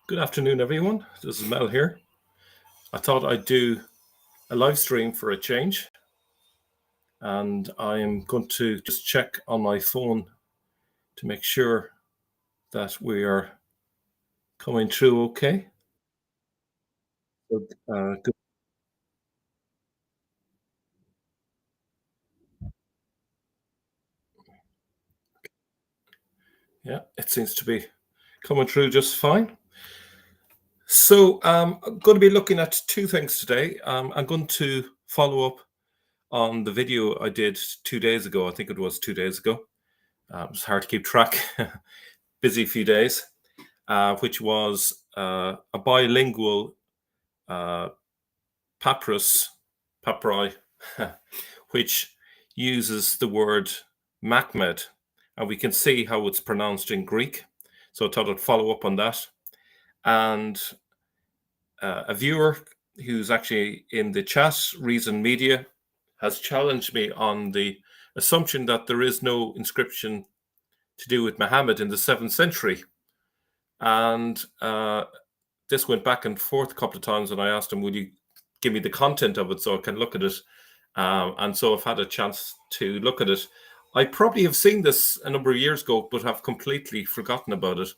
Good afternoon, everyone. This is Mel here. I thought I'd do a live stream for a change, and I am going to just check on my phone to make sure that we are coming through okay. Good. Yeah, it seems to be coming through just fine. So I'm going to be looking at two things today. I'm going to follow up on the video I did 2 days ago. I think it was 2 days ago. It was hard to keep track. Busy few days. Which was a bilingual papyri, which uses the word Mahmad, and we can see how it's pronounced in Greek. So I thought I'd follow up on that. And a viewer who's actually in the chat, Reason Media, has challenged me on the assumption that there is no inscription to do with Muhammad in the 7th century. And this went back and forth a couple of times, and I asked him, would you give me the content of it so I can look at it? And so I've had a chance to look at it. I probably have seen this a number of years ago, but have completely forgotten about it.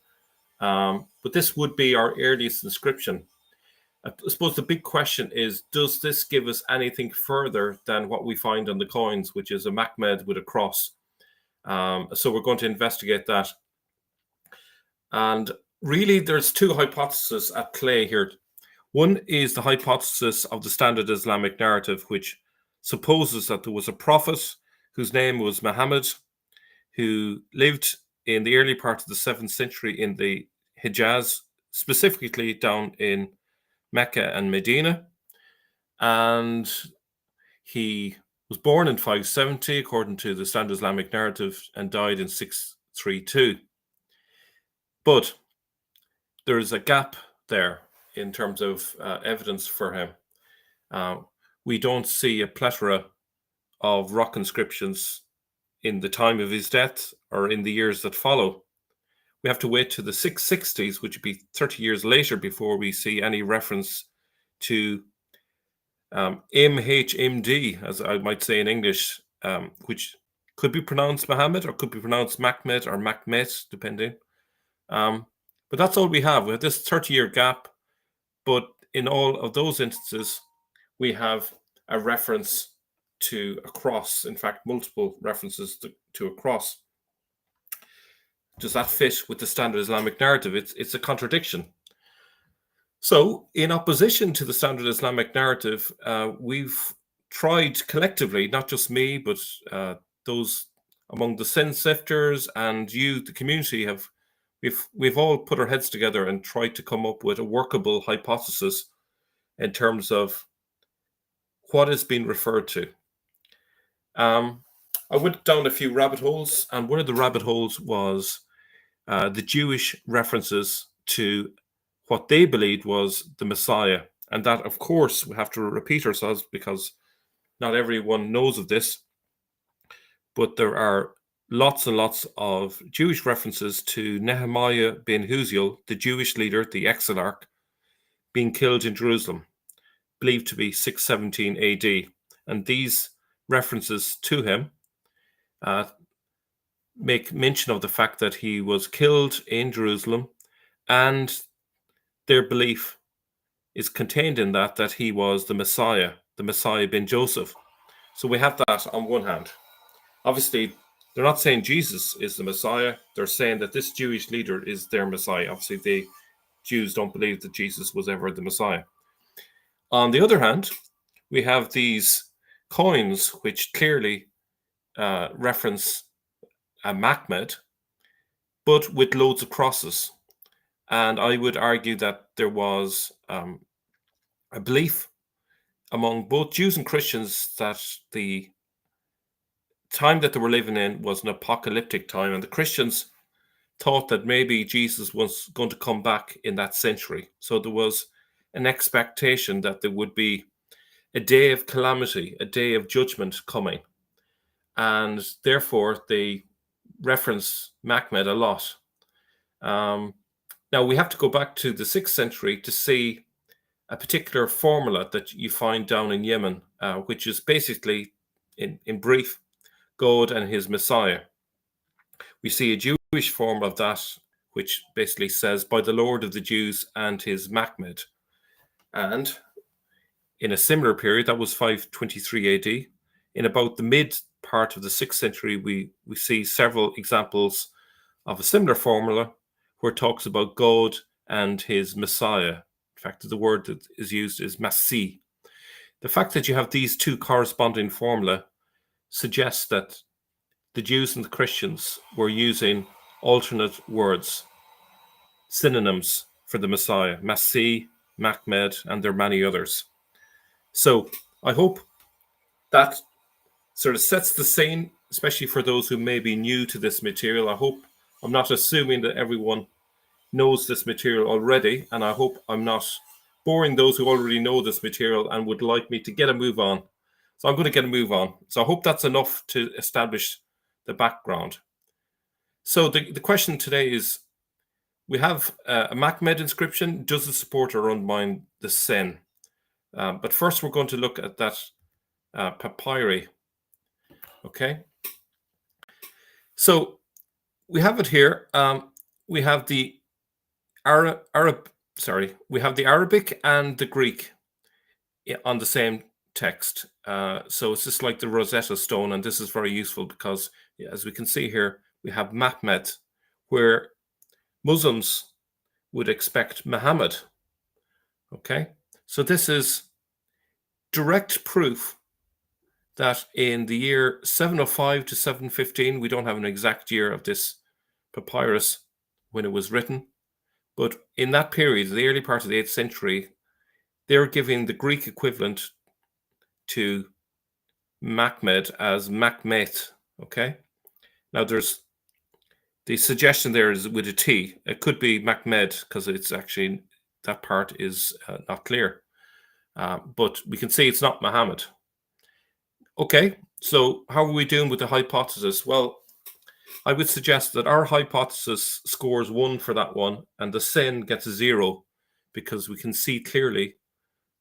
But this would be our earliest inscription. I suppose the big question is, does this give us anything further than what we find on the coins, which is a Mahmad with a cross? So we're going to investigate that. And really, there's two hypotheses at play here. One is the hypothesis of the standard Islamic narrative, which supposes that there was a prophet whose name was Muhammad, who lived in the early part of the 7th century in the Hijaz, specifically down in Mecca and Medina. And he was born in 570, according to the standard Islamic narrative, and died in 632. But there is a gap there in terms of evidence for him. We don't see a plethora of rock inscriptions in the time of his death or in the years that follow. We have to wait to the 660s, which would be 30 years later, before we see any reference to MHMD, as I might say in English, which could be pronounced Muhammad or could be pronounced Mahmed or Mahmet, depending. But that's all we have. We have this 30-year gap, but in all of those instances, we have a reference to a cross. In fact, multiple references to a cross. Does that fit with the standard Islamic narrative? It's a contradiction. So, in opposition to the standard Islamic narrative, we've tried collectively, not just me, but those among the sin sifters and you, the community, we've all put our heads together and tried to come up with a workable hypothesis in terms of what is being referred to. I went down a few rabbit holes, and one of the rabbit holes was the Jewish references to what they believed was the Messiah. And that, of course, we have to repeat ourselves because not everyone knows of this, but there are lots and lots of Jewish references to Nehemiah ben Huziel, the Jewish leader, the exilarch, being killed in Jerusalem, believed to be 617 AD. And these references to him make mention of the fact that he was killed in Jerusalem, and their belief is contained in that he was the Messiah ben Joseph. So we have that on one hand. Obviously, they're not saying Jesus is the Messiah. They're saying that this Jewish leader is their Messiah. Obviously, the Jews don't believe that Jesus was ever the Messiah. On the other hand, we have these coins which clearly reference a Mahmad, but with loads of crosses. And I would argue that there was a belief among both Jews and Christians that the time that they were living in was an apocalyptic time, and the Christians thought that maybe Jesus was going to come back in that century. So there was an expectation that there would be a day of calamity, a day of judgment coming. And therefore, they reference Mahmad a lot. Now, we have to go back to the 6th century to see a particular formula that you find down in Yemen, which is basically, in brief, God and his Messiah. We see a Jewish form of that, which basically says, by the Lord of the Jews and his Mahmad. And in a similar period, that was 523 AD, in about the mid part of the 6th century, we see several examples of a similar formula where it talks about God and his Messiah. In fact, the word that is used is Masih. The fact that you have these two corresponding formula suggests that the Jews and the Christians were using alternate words, synonyms for the Messiah, Masih, Mahmad, and there are many others. So I hope that sort of sets the scene, especially for those who may be new to this material. I hope I'm not assuming that everyone knows this material already, and I hope I'm not boring those who already know this material and would like me to get a move on. So I'm going to get a move on. So I hope that's enough to establish the background. So the question today is, we have a Mahmad inscription. Does it support or undermine the sin? But first we're going to look at that papyri. Okay. So we have it here. We have the we have the Arabic and the Greek on the same text. So it's just like the Rosetta Stone, and this is very useful because, as we can see here, we have Mahmad, where Muslims would expect Muhammad. Okay, so this is direct proof that in the year 705 to 715, we don't have an exact year of this papyrus when it was written, but in that period, the early part of the 8th century, they're giving the Greek equivalent to Mahmad as Mahmet. Okay, now there's the suggestion there is with a T. It could be Mahmed because it's actually, that part is not clear, but we can see it's not Muhammad. Okay, so how are we doing with the hypothesis? Well, I would suggest that our hypothesis scores 1 for that one, and the sin gets a 0, because we can see clearly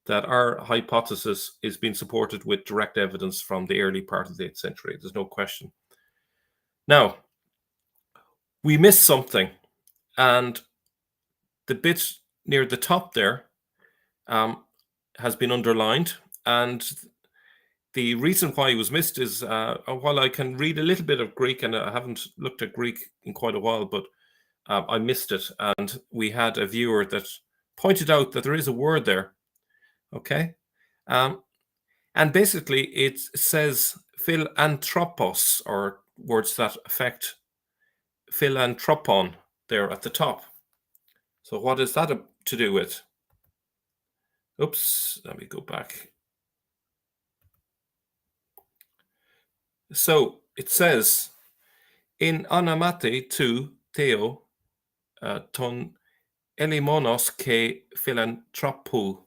that our hypothesis is being supported with direct evidence from the early part of the 8th century. There's no question. Now, we missed something, and the bit near the top there has been underlined, and the reason why it was missed is, while I can read a little bit of Greek, and I haven't looked at Greek in quite a while, but I missed it, and we had a viewer that pointed out that there is a word there. Okay, and basically it says philanthropos, or words that affect philanthropon there at the top. So what is that to do with? Oops, let me go back. So it says, in anamate tu theo ton elimonos ke philanthropou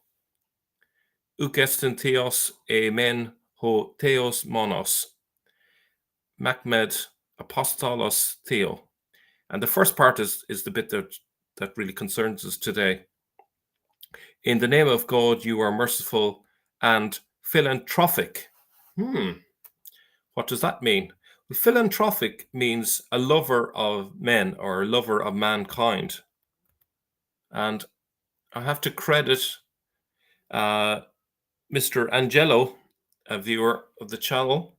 ugestin theos e men ho theos monos Mahmed apostolos theo. And the first part is the bit that really concerns us today. In the name of God, you are merciful and philanthropic. What does that mean? Well, philanthropic means a lover of men, or a lover of mankind. And I have to credit Mr. Angelo, a viewer of the channel,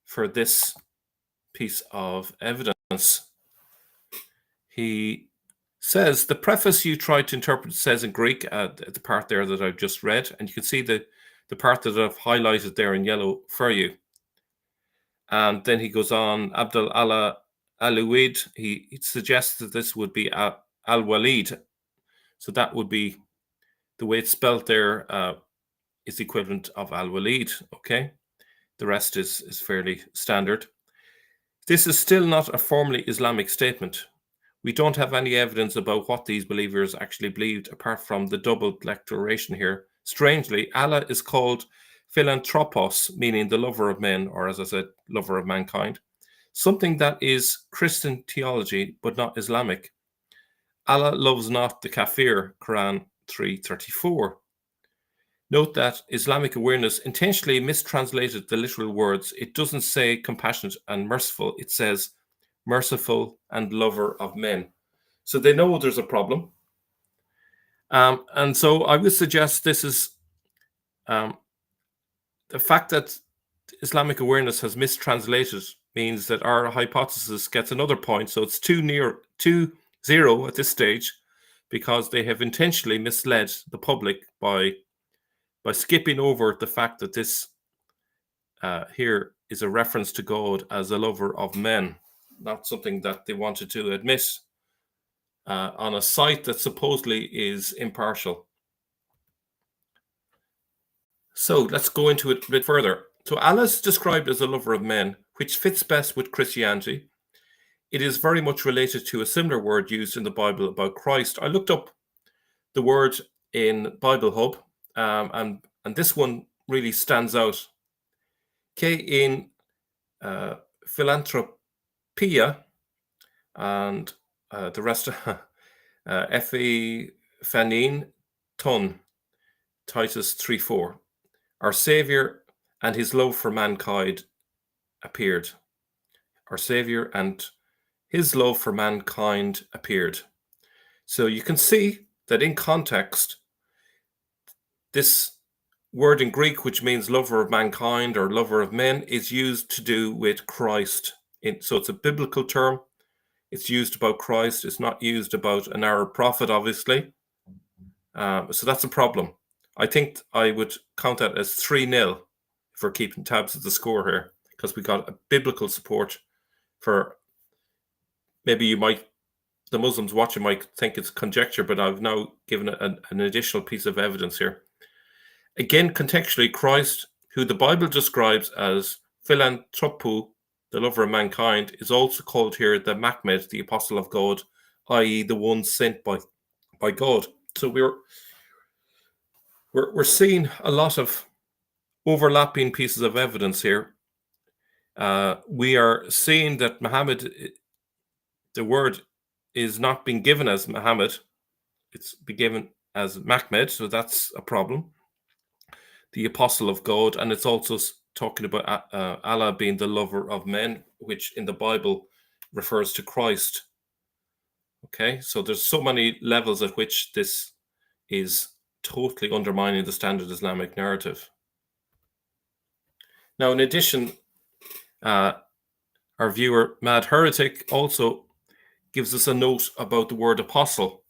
for this piece of evidence. He says, the preface you tried to interpret says in Greek, the part there that I've just read, and you can see the part that I've highlighted there in yellow for you. And then he goes on, Abdul Allah Al-Walid, he suggests that this would be Al-Walid. So that would be, the way it's spelled there is the equivalent of Al-Walid, okay? The rest is fairly standard. This is still not a formally Islamic statement. We don't have any evidence about what these believers actually believed, apart from the double declaration here. Strangely, Allah is called philanthropos, meaning the lover of men, or as I said, lover of mankind. Something that is Christian theology, but not Islamic. Allah loves not the kafir, Quran 3:34. Note that Islamic Awareness intentionally mistranslated the literal words. It doesn't say compassionate and merciful, it says merciful and lover of men. So they know there's a problem. And so I would suggest this is the fact that Islamic Awareness has mistranslated means that our hypothesis gets another point. So it's 2-0 at this stage, because they have intentionally misled the public by skipping over the fact that this here is a reference to God as a lover of men, not something that they wanted to admit on a site that supposedly is impartial. So let's go into it a bit further. So Allah is described as a lover of men, which fits best with Christianity. It is very much related to a similar word used in the Bible about Christ. I looked up the word in Bible Hub, and this one really stands out. Okay, in philanthropia, and the rest Effie Fanin Ton, Titus 3:4. Our Saviour and his love for mankind appeared. Our Saviour and his love for mankind appeared. So you can see that in context, this word in Greek, which means lover of mankind or lover of men, is used to do with Christ. So it's a biblical term. It's used about Christ. It's not used about an Arab prophet, obviously. So that's a problem. I think I would count that as 3-0 if we're keeping tabs of the score here, because we got a biblical support for. Maybe the Muslims watching might think it's conjecture, but I've now given an additional piece of evidence here. Again, contextually, Christ, who the Bible describes as philanthropou, the lover of mankind, is also called here the Mahmad, the apostle of God, i.e. the one sent by God. So we're seeing a lot of overlapping pieces of evidence here. We are seeing that Muhammad, the word, is not being given as Muhammad. It's been given as Mahmad, so that's a problem. The apostle of God, and it's also talking about Allah being the lover of men, which in the Bible refers to Christ. Okay, so there's so many levels at which this is totally undermining the standard Islamic narrative. Now, in addition, our viewer, Mad Heretic, also gives us a note about the word apostle,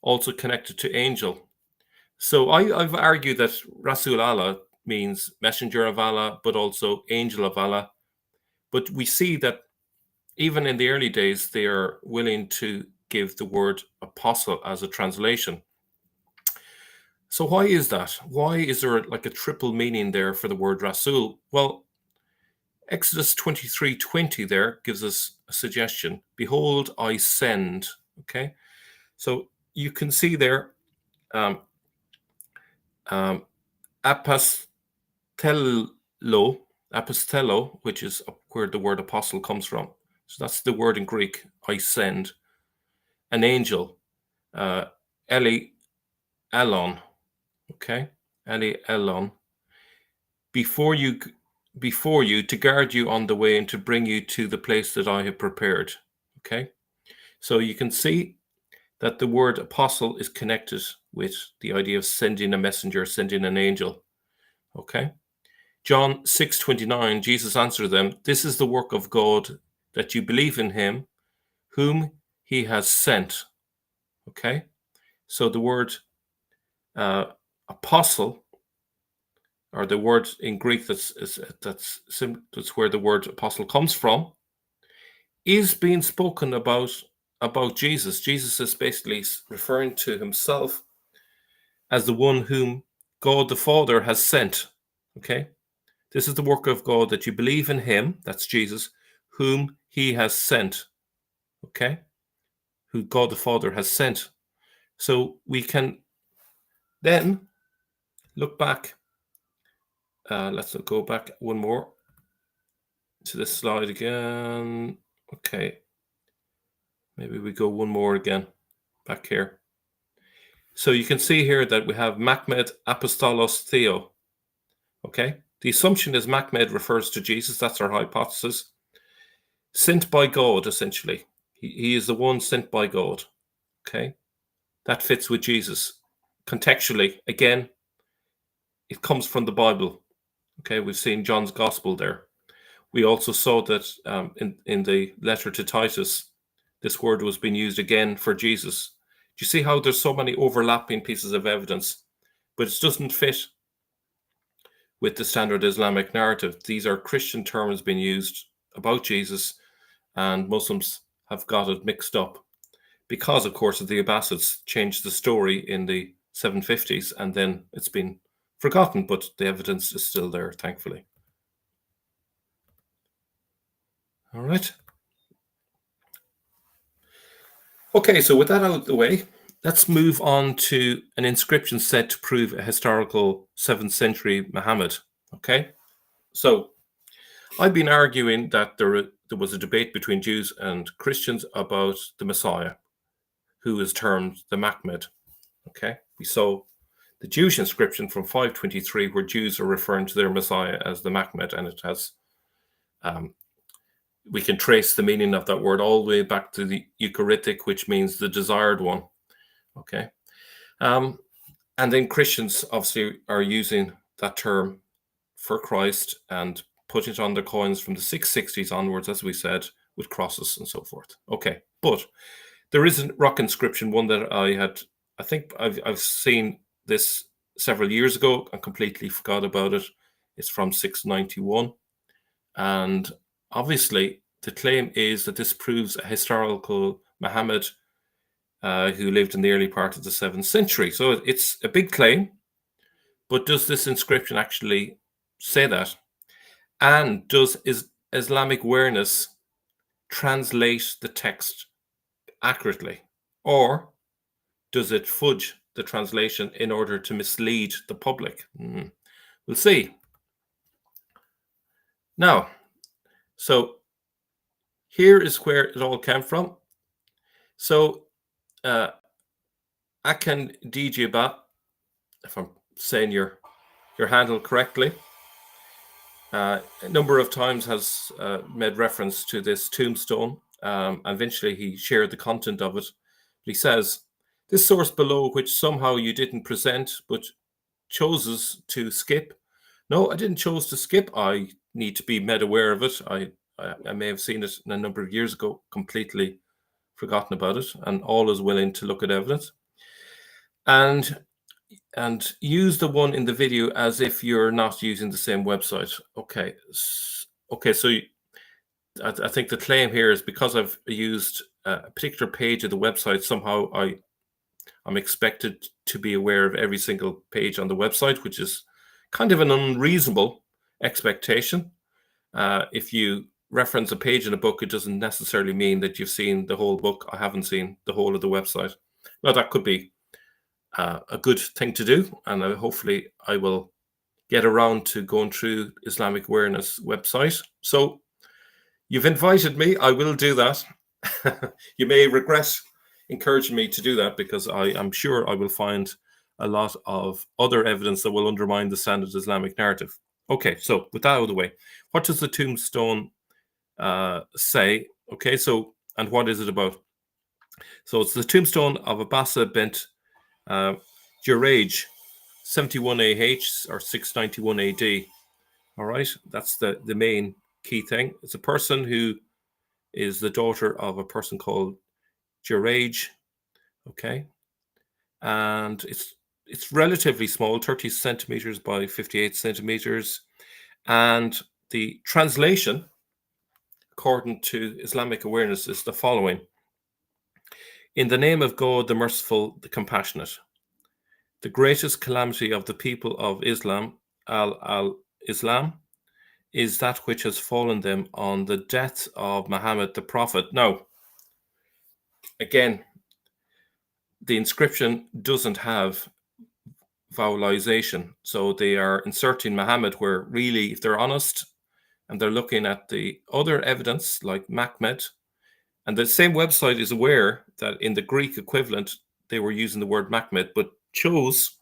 also connected to angel. So I've argued that Rasul Allah means messenger of Allah, but also angel of Allah. But we see that even in the early days, they are willing to give the word apostle as a translation. So why is that? Why is there like a triple meaning there for the word Rasul? Well, Exodus 23:20 there gives us a suggestion. Behold, I send. Okay, so you can see there apostello, which is where the word apostle comes from. So that's the word in Greek, I send. An angel, Eli Elon, okay? Eli Elon. Before you to guard you on the way and to bring you to the place that I have prepared, okay? So you can see that the word apostle is connected with the idea of sending a messenger, sending an angel, okay? John 6:29, Jesus answered them, this is the work of God, that you believe in him, whom he has sent. Okay, so the word apostle, or the word in Greek that's where the word apostle comes from, is being spoken about Jesus. Jesus is basically referring to himself as the one whom God the Father has sent. Okay, this is the work of God, that you believe in him, that's Jesus, whom he has sent. Okay, who God the Father has sent. So we can then look back. Let's go back one more to this slide again. Okay, maybe we go one more again. back here. So you can see here that we have Mahmad Apostolos Theo. Okay, the assumption is Mahmad refers to Jesus. That's our hypothesis. Sent by God, essentially. He is the one sent by God. Okay, that fits with Jesus. Contextually, again, it comes from the Bible. Okay, we've seen John's Gospel there. We also saw that in the letter to Titus, this word was being used again for Jesus. Do you see how there's so many overlapping pieces of evidence, but it doesn't fit with the standard Islamic narrative? These are Christian terms being used about Jesus, and Muslims have got it mixed up because, of course, the Abbasids changed the story in the 750s, and then it's been forgotten, but the evidence is still there, thankfully. All right. Okay, so with that out of the way, let's move on to an inscription said to prove a historical 7th century Muhammad. Okay, so I've been arguing that there was a debate between Jews and Christians about the Messiah, who is termed the Mahmad. Okay, we saw the Jewish inscription from 523, where Jews are referring to their Messiah as the Mahmad, and it has we can trace the meaning of that word all the way back to the Eucharistic, which means the desired one. Okay. And then Christians obviously are using that term for Christ and putting it on their coins from the 660s onwards, as we said, with crosses and so forth. Okay. But there is a rock inscription, one that I think I've seen this several years ago. I completely forgot about it. It's from 691. And obviously, the claim is that this proves a historical Muhammad who lived in the early part of the 7th century. So it's a big claim, but does this inscription actually say that? And does Islamic awareness translate the text accurately? Or does it fudge the translation in order to mislead the public? We'll see. Now, so here is where it all came from. So, Akan Dijiba, if I'm saying your handle correctly, a number of times has made reference to this tombstone. Eventually, he shared the content of it. He says, "This source below, which somehow you didn't present, but chooses to skip." No, I didn't choose to skip. I need to be made aware of it. I may have seen it a number of years ago, completely forgotten about it, and always willing to look at evidence. And use the one in the video as if you're not using the same website. Okay. So I think the claim here is because I've used a particular page of the website, somehow I'm expected to be aware of every single page on the website, which is kind of an unreasonable expectation. If you reference a page in a book, it doesn't necessarily mean that you've seen the whole book. I haven't seen the whole of the website. Now, that could be a good thing to do, and hopefully I will get around to going through Islamic Awareness website. So you've invited me. I will do that. You may regret encouraging me to do that, because I am sure I will find a lot of other evidence that will undermine the standard Islamic narrative. Okay, so with that out of the way, what does the tombstone say? Okay, so, and what is it about? So it's the tombstone of Abasa bint Juraj, 71 AH or 691 AD. All right, that's the main key thing. It's a person who is the daughter of a person called Juraj. Okay, and it's relatively small, 30 centimeters by 58 centimeters, and the translation, according to Islamic Awareness, is the following: "In the name of God, the merciful, the compassionate, the greatest calamity of the people of Islam, Islam, is that which has fallen them on the death of Muhammad the Prophet." Now, again, the inscription doesn't have vowelization, so they are inserting Muhammad where really, if they're honest and they're looking at the other evidence like Mahmad, And the same website is aware that in the Greek equivalent, they were using the word Mahmad, but chose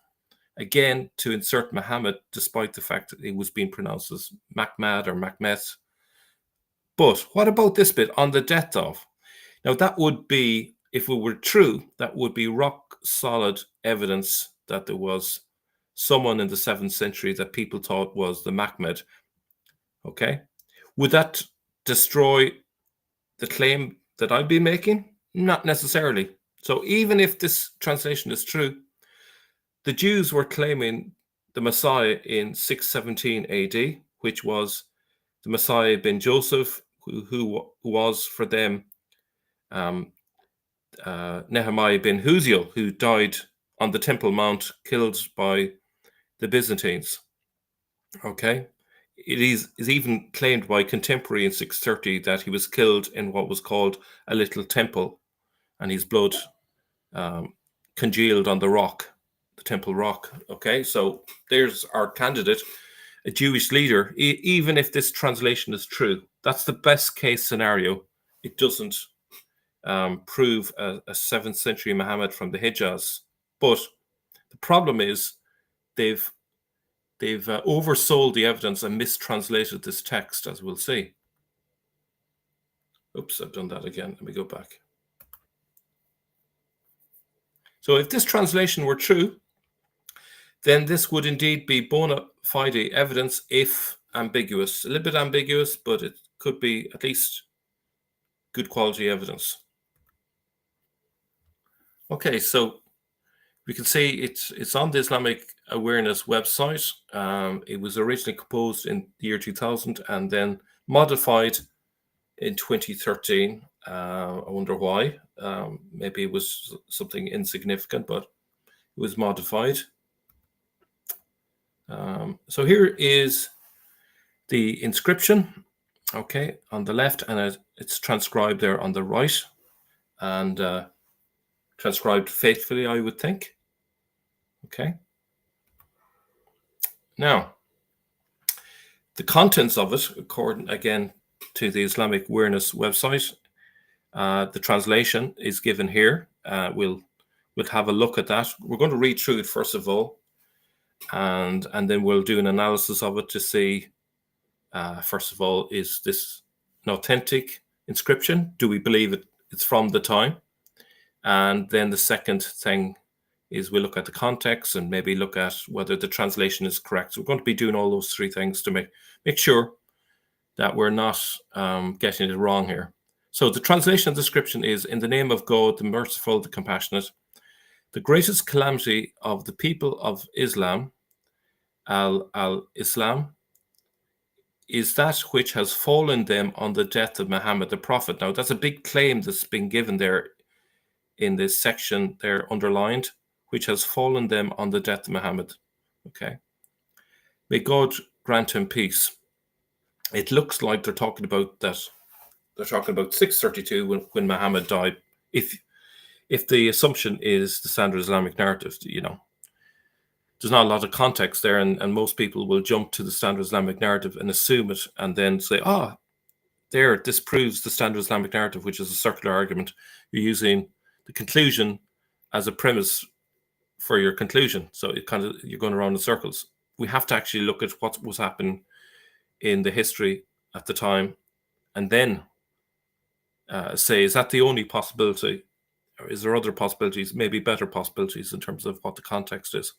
again to insert Muhammad, despite the fact that it was being pronounced as Mahmad or Mahmet. But what about this bit, on the death of? Now, that would be, if it were true, that would be rock solid evidence that there was someone in the 7th century that people thought was the Mahmad. Okay. Would that destroy the claim that I'd be making? Not necessarily. So even if this translation is true, the Jews were claiming the Messiah in 617 AD, which was the Messiah ben Joseph, who was for them Nehemiah ben Huziel, who died on the Temple Mount, killed by the Byzantines. Okay. It is even claimed by contemporary in 630 that he was killed in what was called a little temple, and his blood congealed on the rock, the Temple Rock. Okay, so there's our candidate, a Jewish leader. Even if this translation is true, that's the best case scenario. It doesn't prove a 7th century Muhammad from the Hijaz. But the problem is they've oversold the evidence and mistranslated this text, as we'll see. Oops, I've done that again. Let me go back. So if this translation were true, then this would indeed be bona fide evidence, if ambiguous. A little bit ambiguous, but it could be at least good quality evidence. Okay, so we can see it's on the Islamic Awareness website. It was originally composed in the year 2000 and then modified in 2013. I wonder why. Maybe it was something insignificant, but it was modified. So here is the inscription, okay, on the left, and it's transcribed there on the right, and transcribed faithfully, I would think. Okay. Now, the contents of it, according again to the Islamic Awareness website, the translation is given here. We'll have a look at that. We're going to read through it first of all, and then we'll do an analysis of it to see, first of all, is this an authentic inscription? Do we believe it's from the time? And then the second thing is we'll look at the context and maybe look at whether the translation is correct. So we're going to be doing all those three things to make sure that we're not getting it wrong here. So the translation of the inscription is, in the name of God, the merciful, the compassionate, the greatest calamity of the people of Islam, al-Islam, is that which has fallen them on the death of Muhammad the Prophet. Now, that's a big claim that's been given there in this section there underlined, which has fallen them on the death of Muhammad. Okay. May God grant him peace. It looks like they're talking about that. They're talking about 632 when Muhammad died. If the assumption is the standard Islamic narrative, there's not a lot of context there, and most people will jump to the standard Islamic narrative and assume it, and then say, this proves the standard Islamic narrative, which is a circular argument. You're using the conclusion as a premise for your conclusion. So you're going around in circles. We have to actually look at what was happening in the history at the time, and then say, is that the only possibility? Or is there other possibilities, maybe better possibilities in terms of what the context is?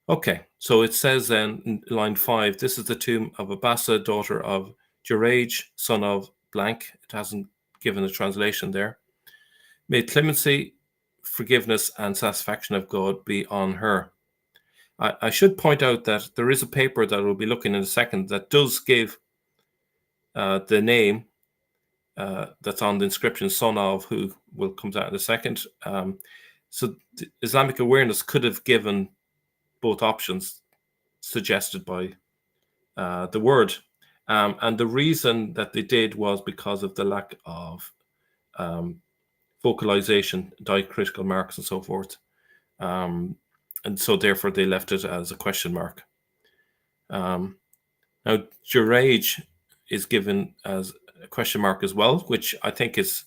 Okay, so it says then in line 5, this is the tomb of Abasa, daughter of Juraj, son of blank. It hasn't given a translation there. May clemency, forgiveness, and satisfaction of God be on her. I should point out that there is a paper that we'll be looking in a second that does give the name that's on the inscription, son of, who will come out in a second. So the Islamic Awareness could have given both options suggested by the word. And the reason that they did was because of the lack of vocalization, diacritical marks, and so forth. And so therefore they left it as a question mark. Now, Juraj is given as a question mark as well, which I think is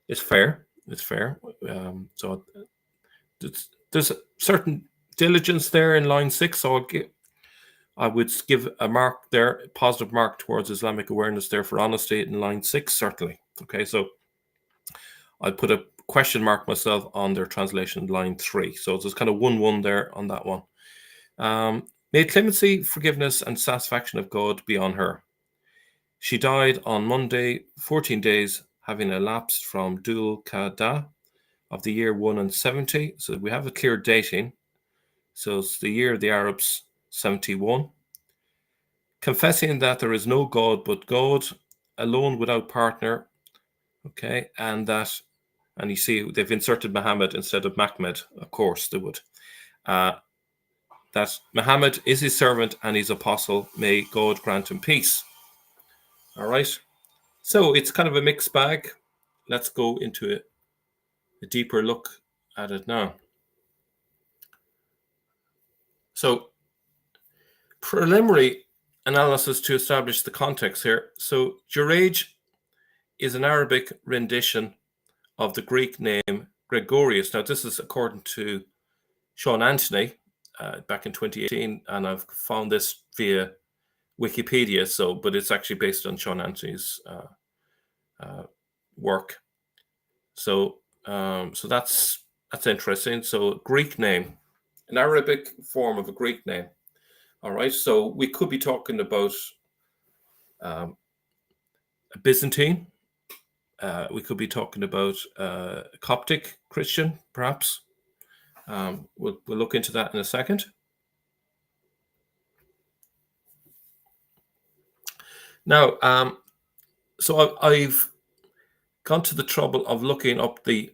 It's fair. It's fair. So there's a certain diligence there in line 6. So I would give a mark there, a positive mark towards Islamic awareness there for honesty in line 6, certainly. Okay, so I'd put a question mark myself on their translation line 3. So there's kind of 1-1 there on that one. May clemency, forgiveness, and satisfaction of God be on her. She died on Monday, 14 days, having elapsed from Dhul Qa'dah of the year 170. So we have a clear dating. So it's the year of the Arabs, 71. Confessing that there is no God but God, alone without partner. Okay, and you see they've inserted Muhammad instead of Mahmad. Of course they would. That Muhammad is his servant and his apostle. May God grant him peace. All right. So it's kind of a mixed bag. Let's go into a deeper look at it now. So preliminary analysis to establish the context here. So Juraj is an Arabic rendition of the Greek name Gregorius. Now this is according to Sean Anthony back in 2018, and I've found this via Wikipedia. But it's actually based on Sean Anthony's work. So that's interesting. So Greek name, an Arabic form of a Greek name. All right. So we could be talking about a Byzantine. We could be talking about Coptic Christian, perhaps. We'll look into that in a second. Now, so I've gone to the trouble of looking up the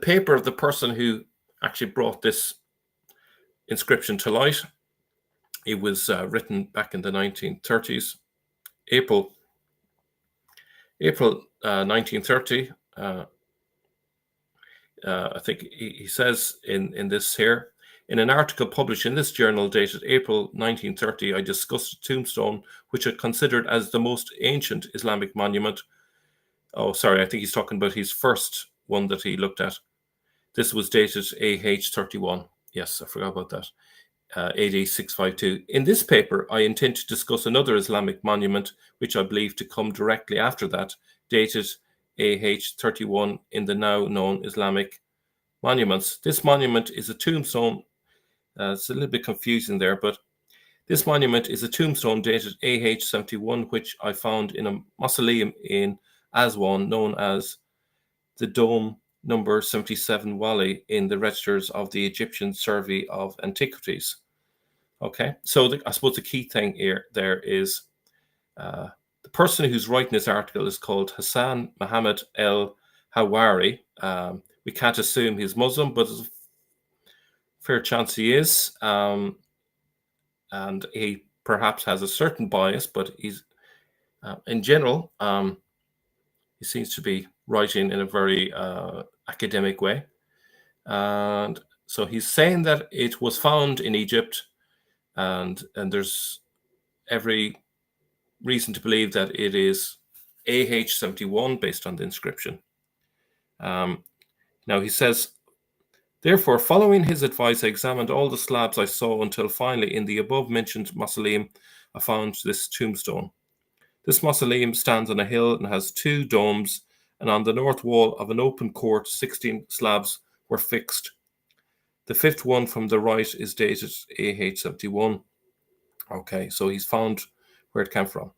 paper of the person who actually brought this inscription to light. It was written back in the 1930s, April 1930. I think he says in this here, in an article published in this journal dated April 1930, I discussed a tombstone which I considered as the most ancient Islamic monument. Oh, sorry, I think he's talking about his first one that he looked at. This was dated AH 31. Yes, I forgot about that. AD 652. In this paper, I intend to discuss another Islamic monument, which I believe to come directly after that, dated AH 31 in the now known Islamic monuments. This monument is a tombstone. It's a little bit confusing there, but this monument is a tombstone dated AH 71, which I found in a mausoleum in Aswan known as the Dome number 77 Wali in the registers of the Egyptian Survey of Antiquities. Okay, so I suppose the key thing there is the person who's writing this article is called Hassan Muhammad El Hawari. We can't assume he's Muslim, but there's a fair chance he is. And he perhaps has a certain bias, but he's, in general, he seems to be writing in a very academic way. And so he's saying that it was found in Egypt, and there's every reason to believe that it is AH 71 based on the inscription. Now he says, therefore, following his advice, I examined all the slabs I saw until finally in the above-mentioned mausoleum, I found this tombstone. This mausoleum stands on a hill and has 2 domes, and on the north wall of an open court, 16 slabs were fixed. The 5th one from the right is dated AH 71. Okay, so he's found where it came from.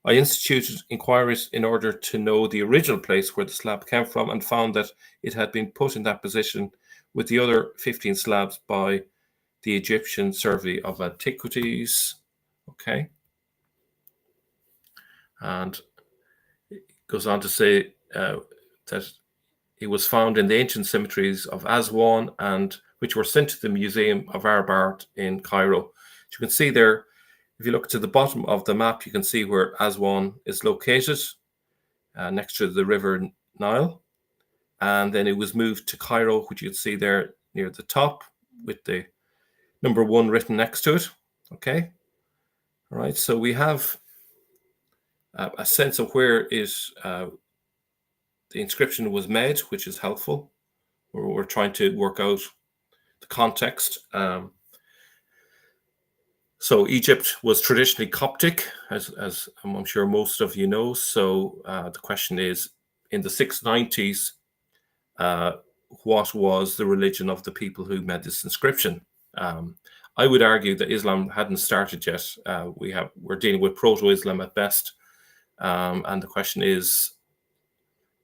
I instituted inquiries in order to know the original place where the slab came from and found that it had been put in that position with the other 15 slabs by the Egyptian Survey of Antiquities. Okay. And it goes on to say that it was found in the ancient cemeteries of Aswan, and which were sent to the Museum of Arab Art in Cairo. As you can see there, if you look to the bottom of the map, you can see where Aswan is located, next to the River Nile. And then it was moved to Cairo, which you can see there near the top with the number 1 written next to it. Okay. All right. So we have a sense of where is the inscription was made, which is helpful. We're trying to work out the context. So Egypt was traditionally Coptic, as I'm sure most of you know. So the question is, in the 690s, what was the religion of the people who made this inscription? I would argue that Islam hadn't started yet. We're dealing with proto-Islam at best. And the question is,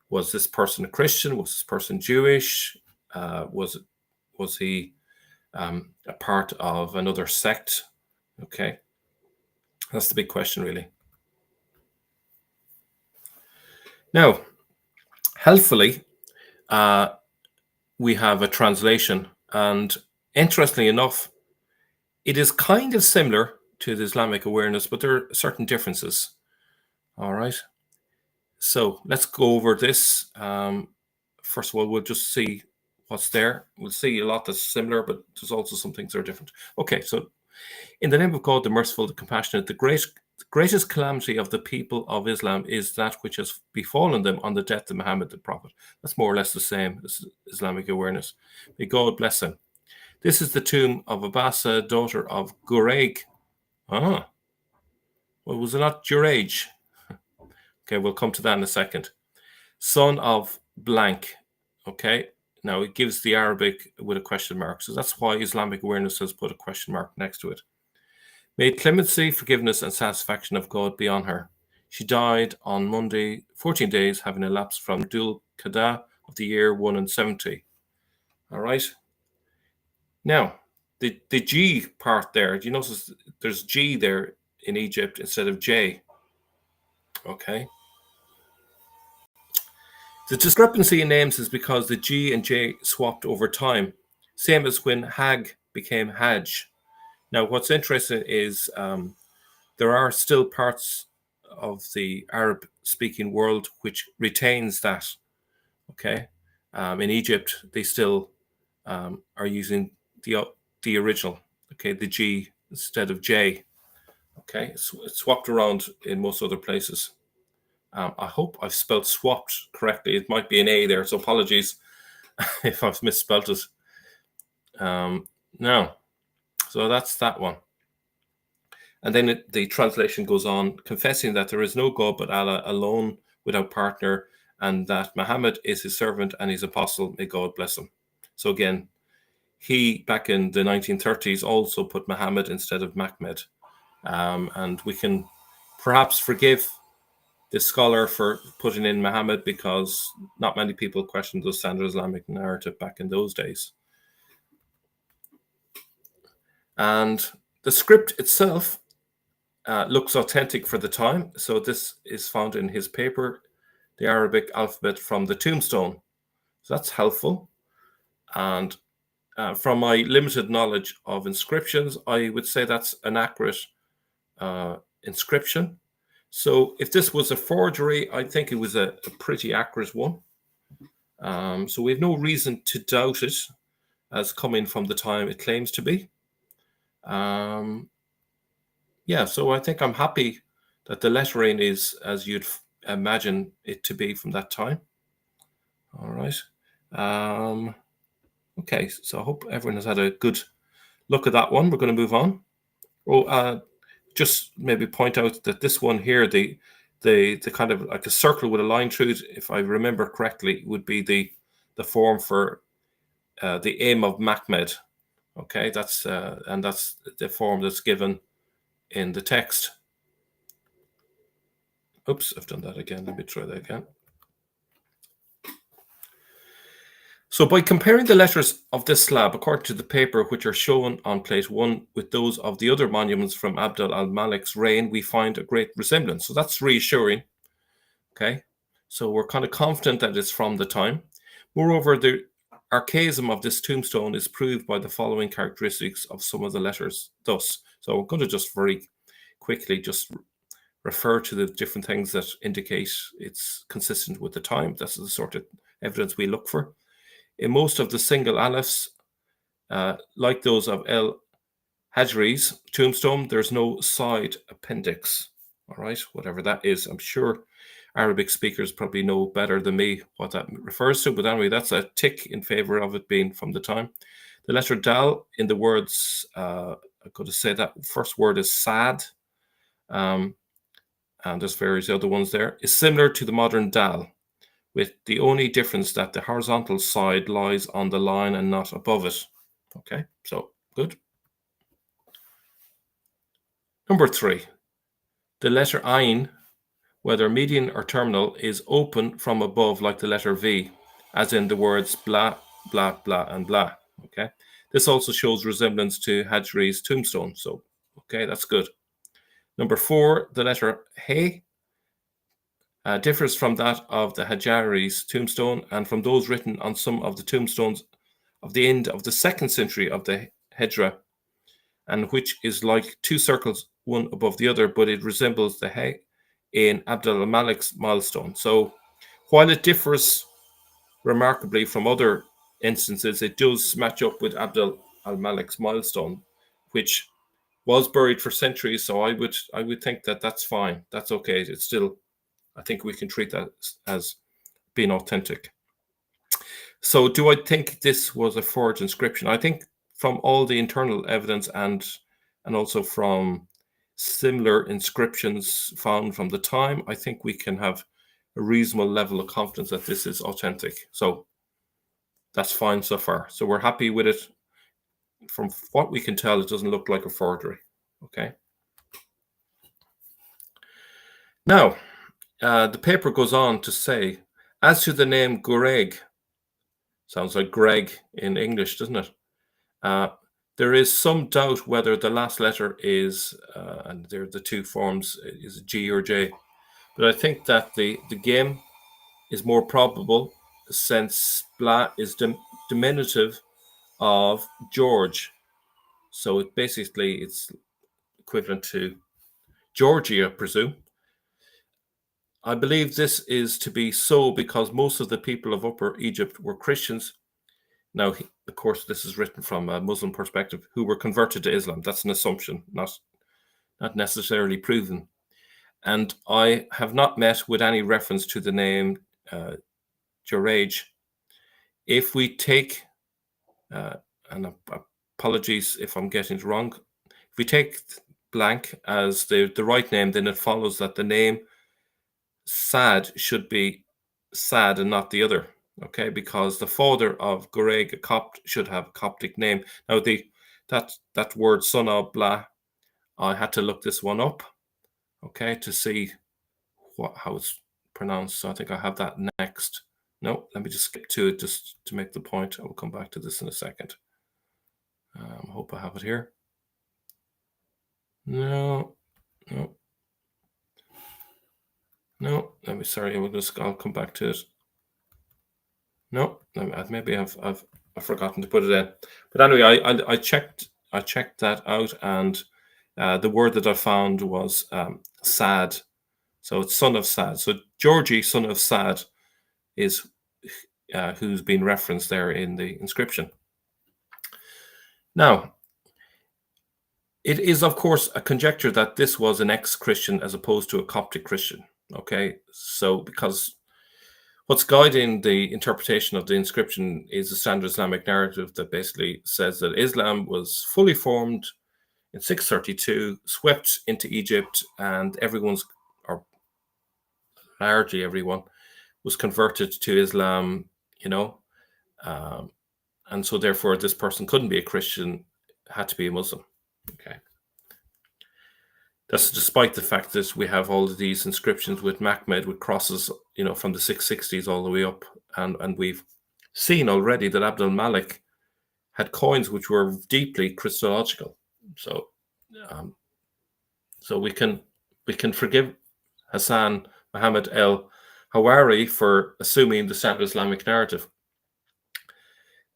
was this person a Christian? Was this person Jewish? Was he a part of another sect? Okay, that's the big question, really. Now, helpfully, we have a translation, and interestingly enough, it is kind of similar to the Islamic awareness, but there are certain differences. All right. So let's go over this. First of all, we'll just see what's there. We'll see a lot that's similar, but there's also some things that are different. Okay, so in the name of God, the merciful, the compassionate, the greatest calamity of the people of Islam is that which has befallen them on the death of Muhammad the Prophet. That's more or less the same as Islamic awareness. May God bless him. This is the tomb of Abasa, daughter of Guraig. Well, was it not Juraj? Okay, we'll come to that in a second. Son of blank. Okay, now it gives the Arabic with a question mark. So that's why Islamic awareness has put a question mark next to it. May clemency, forgiveness, and satisfaction of God be on her. She died on Monday, 14 days, having elapsed from Dhul Qa'dah of the year 170. All right. Now, the G part there, do you notice there's G there in Egypt instead of J? Okay. The discrepancy in names is because the G and J swapped over time, same as when Hag became Hajj. Now, what's interesting is there are still parts of the Arab-speaking world which retains that. Okay, in Egypt they still are using the original. Okay, the G instead of J. Okay, it's swapped around in most other places. I hope I've spelled swapped correctly. It might be an A there, so apologies if I've misspelled it. Now, so that's that one. And then the translation goes on, confessing that there is no God but Allah alone, without partner, and that Muhammad is his servant and his apostle. May God bless him. So again, he, back in the 1930s, also put Muhammad instead of Mahmad. And we can perhaps forgive the scholar for putting in Muhammad because not many people questioned the standard Islamic narrative back in those days. And the script itself looks authentic for the time. So this is found in his paper, The Arabic Alphabet from the Tombstone. So that's helpful. And from my limited knowledge of inscriptions, I would say that's an accurate inscription. So if this was a forgery, I think it was a pretty accurate one. So we have no reason to doubt it as coming from the time it claims to be. Yeah, so I think I'm happy that the lettering is as you'd imagine it to be from that time. All right. Okay, so I hope everyone has had a good look at that one. We're going to move on. Oh, just maybe point out that this one here, the kind of like a circle with a line through it, if I remember correctly, would be the form for the aim of Mahmad. Okay, that's and that's the form that's given in the text. Oops, I've done that again. Let me try that again. So by comparing the letters of this slab, according to the paper, which are shown on plate 1 with those of the other monuments from Abd al-Malik's reign, we find a great resemblance. So that's reassuring. Okay, so we're kind of confident that it's from the time. Moreover, the archaism of this tombstone is proved by the following characteristics of some of the letters thus. So I'm going to just very quickly just refer to the different things that indicate it's consistent with the time. That's the sort of evidence we look for. In most of the single aleph, like those of El Hajri's tombstone, there's no side appendix. All right, whatever that is, I'm sure Arabic speakers probably know better than me what that refers to. But anyway, that's a tick in favor of it being from the time. The letter dal in the words, I'm going to say that first word is sad, and there's various other ones there, is similar to the modern dal, with the only difference that the horizontal side lies on the line and not above it. Okay, so good. Number 3, the letter ein, whether median or terminal, is open from above like the letter V, as in the words blah, blah, blah, and blah. Okay, this also shows resemblance to Hajri's tombstone. So, okay, that's good. Number 4, the letter he differs from that of the Hajari's tombstone and from those written on some of the tombstones of the end of the 2nd century of the Hijra, and which is like 2 circles, one above the other, but it resembles the he in Abd al-Malik's milestone. So while it differs remarkably from other instances, it does match up with Abd al-Malik's milestone, which was buried for centuries. So I would think that that's fine. That's okay. It's still, I think we can treat that as being authentic. So do I think this was a forged inscription? I think from all the internal evidence and also from similar inscriptions found from the time, I think we can have a reasonable level of confidence that this is authentic. So that's fine so far. So we're happy with it. From what we can tell, it doesn't look like a forgery. Okay. Now, the paper goes on to say, as to the name Gureg, sounds like Greg in English, doesn't it? There is some doubt whether the last letter is, and they're the 2 forms, is a G or J. But I think that the game is more probable, since blah is diminutive of George. So it's equivalent to Georgie, I presume. I believe this is to be so because most of the people of Upper Egypt were Christians. Now, of course, this is written from a Muslim perspective, who were converted to Islam. That's an assumption, not necessarily proven. And I have not met with any reference to the name Jurej. If we take, and apologies if I'm getting it wrong, if we take blank as the right name, then it follows that the name Sad should be Sad and not the other. Okay, because the father of Gureg, a Copt, should have a Coptic name. Now, that word son of blah, I had to look this one up, okay, to see how it's pronounced. So I think I have that next. No, let me just skip to it just to make the point. I will come back to this in a second. Hope I have it here. No. Sorry, I'll come back to it. No, maybe I've forgotten to put it in. But anyway, I checked that out, and the word that I found was sad. So it's son of Sad. So Georgie, son of Sad, is who's been referenced there in the inscription. Now, it is, of course, a conjecture that this was an ex-Christian as opposed to a Coptic Christian. Okay, so because what's guiding the interpretation of the inscription is the standard Islamic narrative that basically says that Islam was fully formed in 632, swept into Egypt, and or largely everyone, was converted to Islam, and so therefore this person couldn't be a Christian, had to be a Muslim. Okay. That's despite the fact that we have all of these inscriptions with Mahmad with crosses, from the 660s all the way up. And we've seen already that Abd al-Malik had coins which were deeply Christological. So we can forgive Hassan Muhammad el-Hawari for assuming the standard Islamic narrative.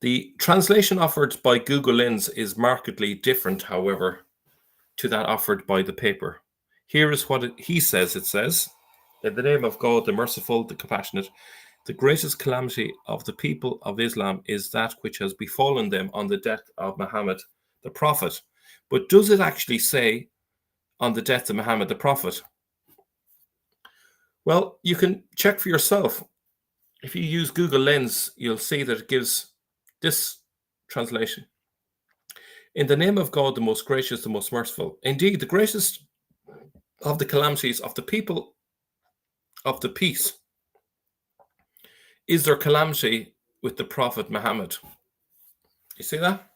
The translation offered by Google Lens is markedly different, however, to that offered by the paper. Here is what he says. It says, in the name of God, the merciful, the compassionate, the greatest calamity of the people of Islam is that which has befallen them on the death of Muhammad, the Prophet. But does it actually say on the death of Muhammad, the Prophet? Well, you can check for yourself. If you use Google Lens, you'll see that it gives this translation. In the name of God, the most gracious, the most merciful. Indeed, the greatest of the calamities of the people of the peace is their calamity with the Prophet Muhammad. You see that?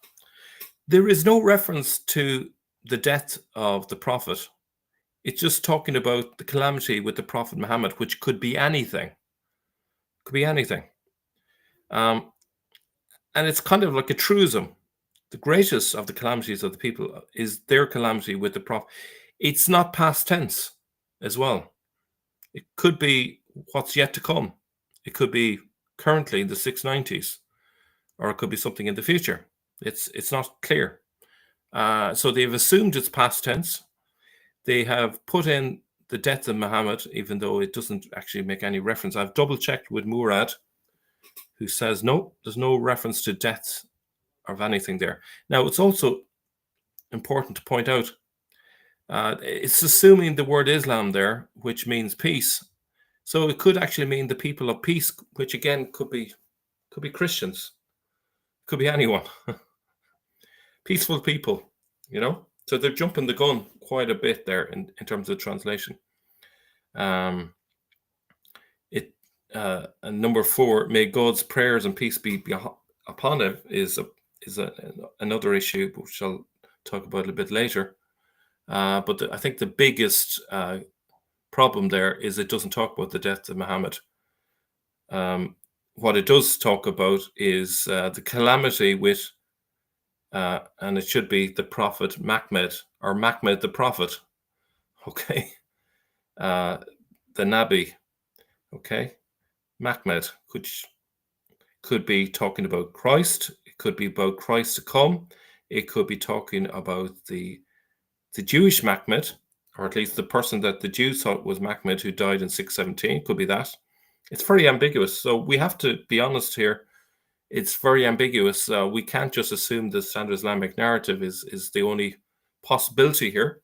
There is no reference to the death of the Prophet. It's just talking about the calamity with the Prophet Muhammad, which could be anything. Could be anything. And it's kind of like a truism. The greatest of the calamities of the people is their calamity with the Prophet. It's not past tense as well. It could be what's yet to come. It could be currently in the 690s, or it could be something in the future. It's not clear. So they've assumed it's past tense. They have put in the death of Muhammad, even though it doesn't actually make any reference. I've double checked with Murad, who says no, there's no reference to death of anything there. Now, it's also important to point out it's assuming the word Islam there, which means peace. So it could actually mean the people of peace, which again could be Christians, could be anyone. Peaceful people, you know. So they're jumping the gun quite a bit there in terms of translation. And number 4, may God's prayers and peace be upon it is another issue, which I'll talk about a little bit later. But I think the biggest problem there is it doesn't talk about the death of Muhammad. What it does talk about is the calamity with, and it should be the Prophet Mahmad, or Mahmad the Prophet, okay? The Nabi, okay? Mahmad, which could be talking about Christ. It could be about Christ to come. It could be talking about the Jewish Mahmad, or at least the person that the Jews thought was Mahmad, who died in 617. Could be that. It's very ambiguous. So we have to be honest here. It's very ambiguous. We can't just assume the standard Islamic narrative is the only possibility here.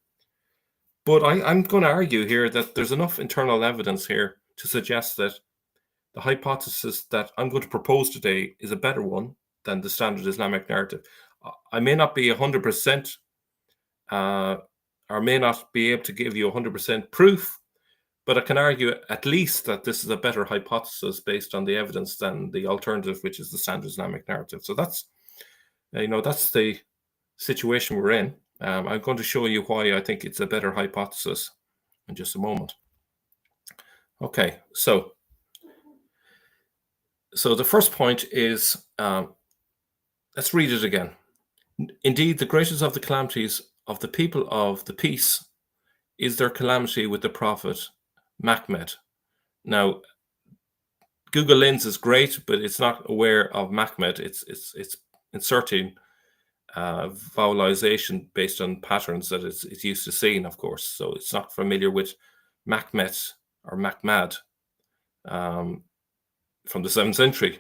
But I'm going to argue here that there's enough internal evidence here to suggest that the hypothesis that I'm going to propose today is a better one than the standard Islamic narrative. I may not be 100%, or may not be able to give you 100% proof, but I can argue at least that this is a better hypothesis based on the evidence than the alternative, which is the standard Islamic narrative. So that's the situation we're in. I'm going to show you why I think it's a better hypothesis in just a moment. Okay, so the first point is, let's read it again. Indeed, the greatest of the calamities of the people of the peace is their calamity with the Prophet Mahmad. Now, Google Lens is great, but it's not aware of Mahmad. It's inserting vowelization based on patterns that it's used to seeing, of course. So it's not familiar with Mahmad or Mahmad from the 7th century.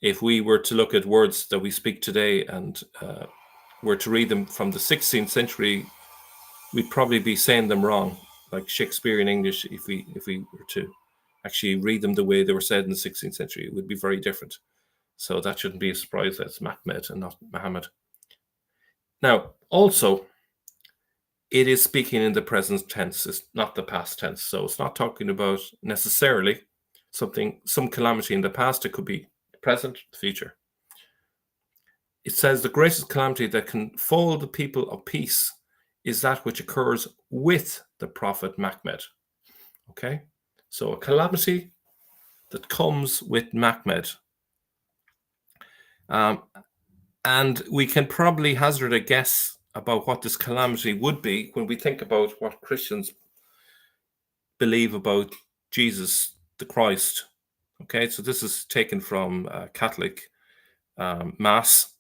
If we were to look at words that we speak today and were to read them from the 16th century, we'd probably be saying them wrong, like Shakespearean English. If we were to actually read them the way they were said in the 16th century, it would be very different. So that shouldn't be a surprise that it's Mahmad and not Muhammad. Now, also, it is speaking in the present tense, it's not the past tense. So it's not talking about necessarily some calamity in the past. It could be present, future. It says the greatest calamity that can fall the people of peace is that which occurs with the Prophet Mahmad. Okay, so a calamity that comes with Mahmad. And we can probably hazard a guess about what this calamity would be when we think about what Christians believe about Jesus the Christ. Okay, so this is taken from Catholic Mass.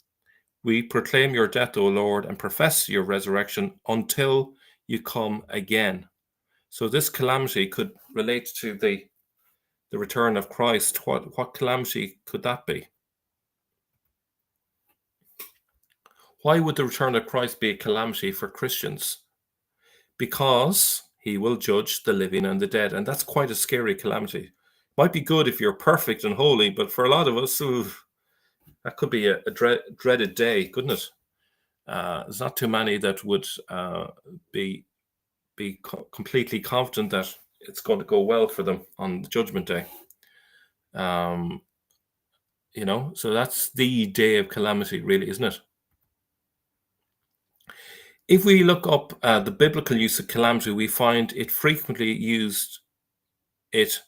We proclaim your death, O Lord, and profess your resurrection until you come again. So this calamity could relate to the return of Christ. What calamity could that be? Why would the return of Christ be a calamity for Christians? Because He will judge the living and the dead. And that's quite a scary calamity. Might be good if you're perfect and holy, but for a lot of us, that could be a dreaded day, couldn't it? There's not too many that would be completely confident that it's going to go well for them on the Judgment Day. So that's the day of calamity, really, isn't it? If we look up the biblical use of calamity, we find it frequently used it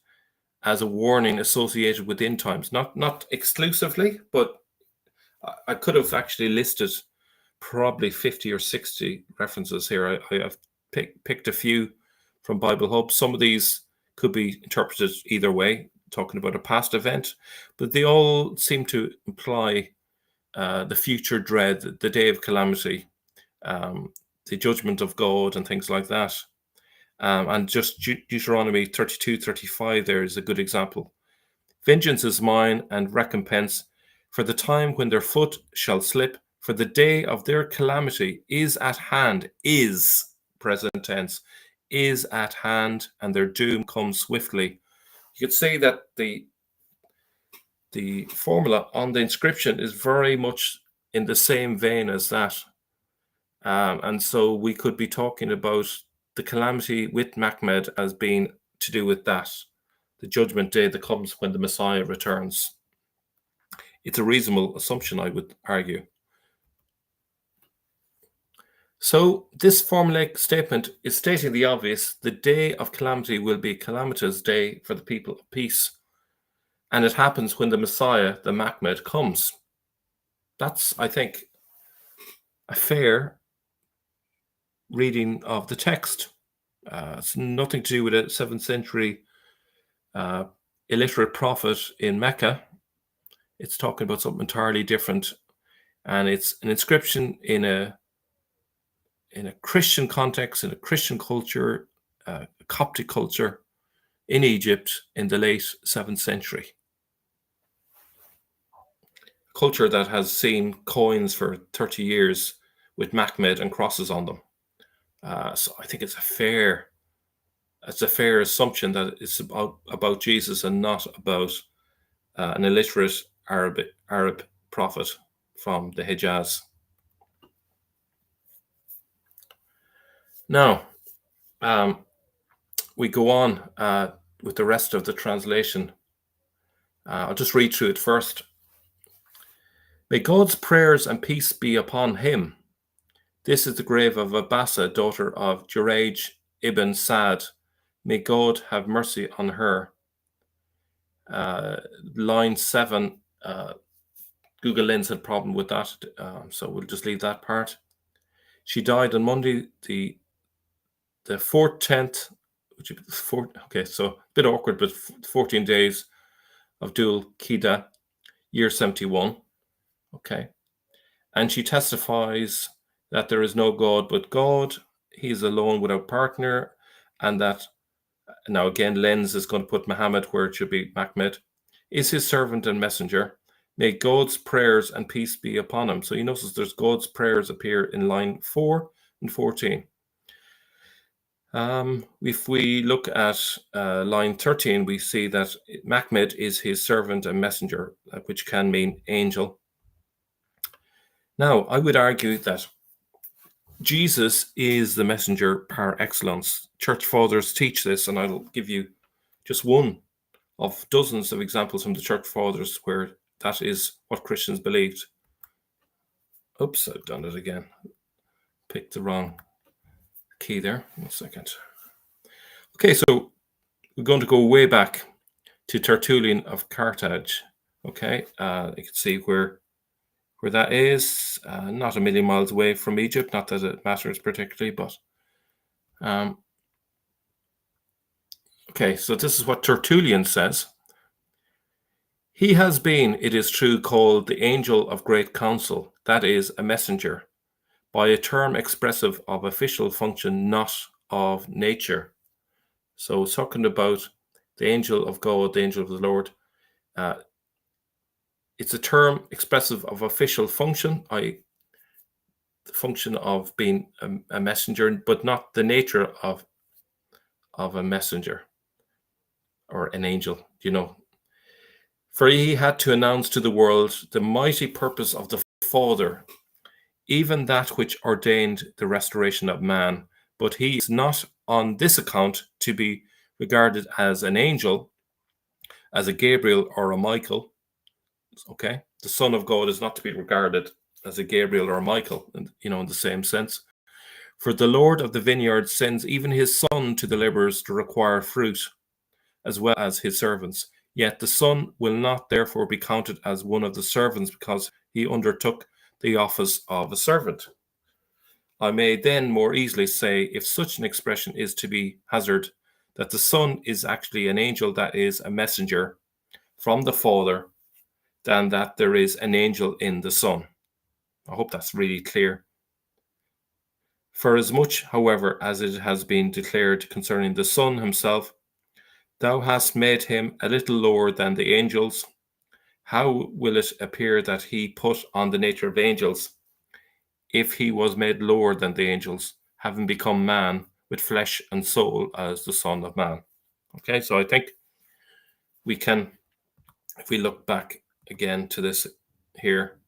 as a warning associated with end times. Not exclusively, but I could have actually listed probably 50 or 60 references here. I have picked a few from Bible Hub. Some of these could be interpreted either way, talking about a past event, but they all seem to imply the future dread, the day of calamity, the judgment of God and things like that. And just Deuteronomy 32:35 there is a good example. Vengeance is mine and recompense for the time when their foot shall slip, for the day of their calamity is at hand, is present tense, is at hand, and their doom comes swiftly. You could say that the formula on the inscription is very much in the same vein as that. And so we could be talking about the calamity with Mahmad as being to do with that, the judgment day that comes when the Messiah returns. It's a reasonable assumption, I would argue. So this formulaic statement is stating the obvious: the day of calamity will be a calamitous day for the people of peace. And it happens when the Messiah, the Mahmad, comes. That's, I think, a fair reading of the text. It's nothing to do with a 7th century illiterate prophet in Mecca. It's talking about something entirely different. And it's an inscription in a Christian context, in a Christian culture, a Coptic culture in Egypt in the late 7th century. A culture that has seen coins for 30 years with Mahmad and crosses on them. So I think it's a fair assumption that it's about Jesus and not about an illiterate Arab prophet from the Hijaz. Now, we go on with the rest of the translation. I'll just read through it first. May God's prayers and peace be upon him. This is the grave of Abasa, daughter of Juraj ibn Saad. May God have mercy on her. Line 7, Google Lens had a problem with that, so we'll just leave that part. She died on Monday, the 14th, okay, so a bit awkward, but 14 days of Dhul Qa'dah, year 71. Okay. And she testifies that there is no God but God. He is alone without partner. And that, now again, Lenz is going to put Muhammad where it should be Mahmad, is his servant and messenger. May God's prayers and peace be upon him. So you notice there's God's prayers appear in line 4 and 14. If we look at line 13, we see that Mahmad is his servant and messenger, which can mean angel. Now, I would argue that Jesus is the messenger par excellence. Church fathers teach this, and I'll give you just one of dozens of examples from the church fathers where that is what Christians believed. Oops, I've done it again. Picked the wrong key there. 1 second. Okay, so we're going to go way back to Tertullian of Carthage. Okay, you can see where that is, not a million miles away from Egypt, not that it matters particularly, but okay, so this is what Tertullian says. He has been, it is true, called the angel of great counsel, that is, a messenger, by a term expressive of official function, not of nature. So it's talking about the angel of God, the angel of the Lord. It's a term expressive of official function, i.e. the function of being a messenger, but not the nature of of a messenger or an angel, For he had to announce to the world the mighty purpose of the Father, even that which ordained the restoration of man. But he is not on this account to be regarded as an angel, as a Gabriel or a Michael. Okay, the Son of God is not to be regarded as a Gabriel or a Michael, in the same sense. For the Lord of the vineyard sends even his Son to the laborers to require fruit, as well as his servants. Yet the Son will not therefore be counted as one of the servants, because he undertook the office of a servant. I may then more easily say, if such an expression is to be hazarded, that the Son is actually an angel, that is, a messenger from the Father, than that there is an angel in the Son. I hope that's really clear. For as much, however, as it has been declared concerning the Son himself, thou hast made him a little lower than the angels, how will it appear that he put on the nature of angels, if he was made lower than the angels, having become man with flesh and soul as the Son of Man? Okay, so I think we can, if we look back again to this here,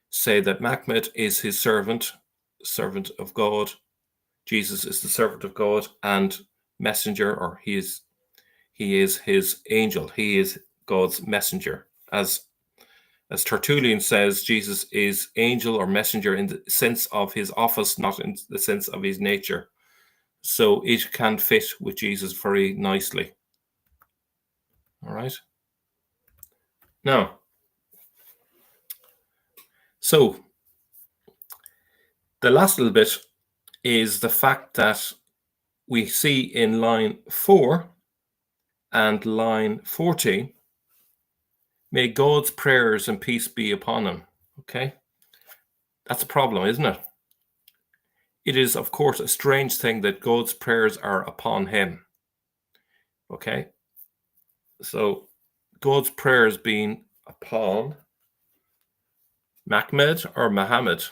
say that Mahmad is his servant of God. Jesus is the servant of God and messenger, or he is his angel. He is God's messenger. As Tertullian says, Jesus is angel or messenger in the sense of his office, not in the sense of his nature. So it can fit with Jesus very nicely. All right. Now, so the last little bit is the fact that we see in line 4 and line 14, may God's prayers and peace be upon him. Okay, that's a problem, isn't it? It is, of course, a strange thing that God's prayers are upon him. Okay, so God's prayers being upon Mahmad or Muhammad.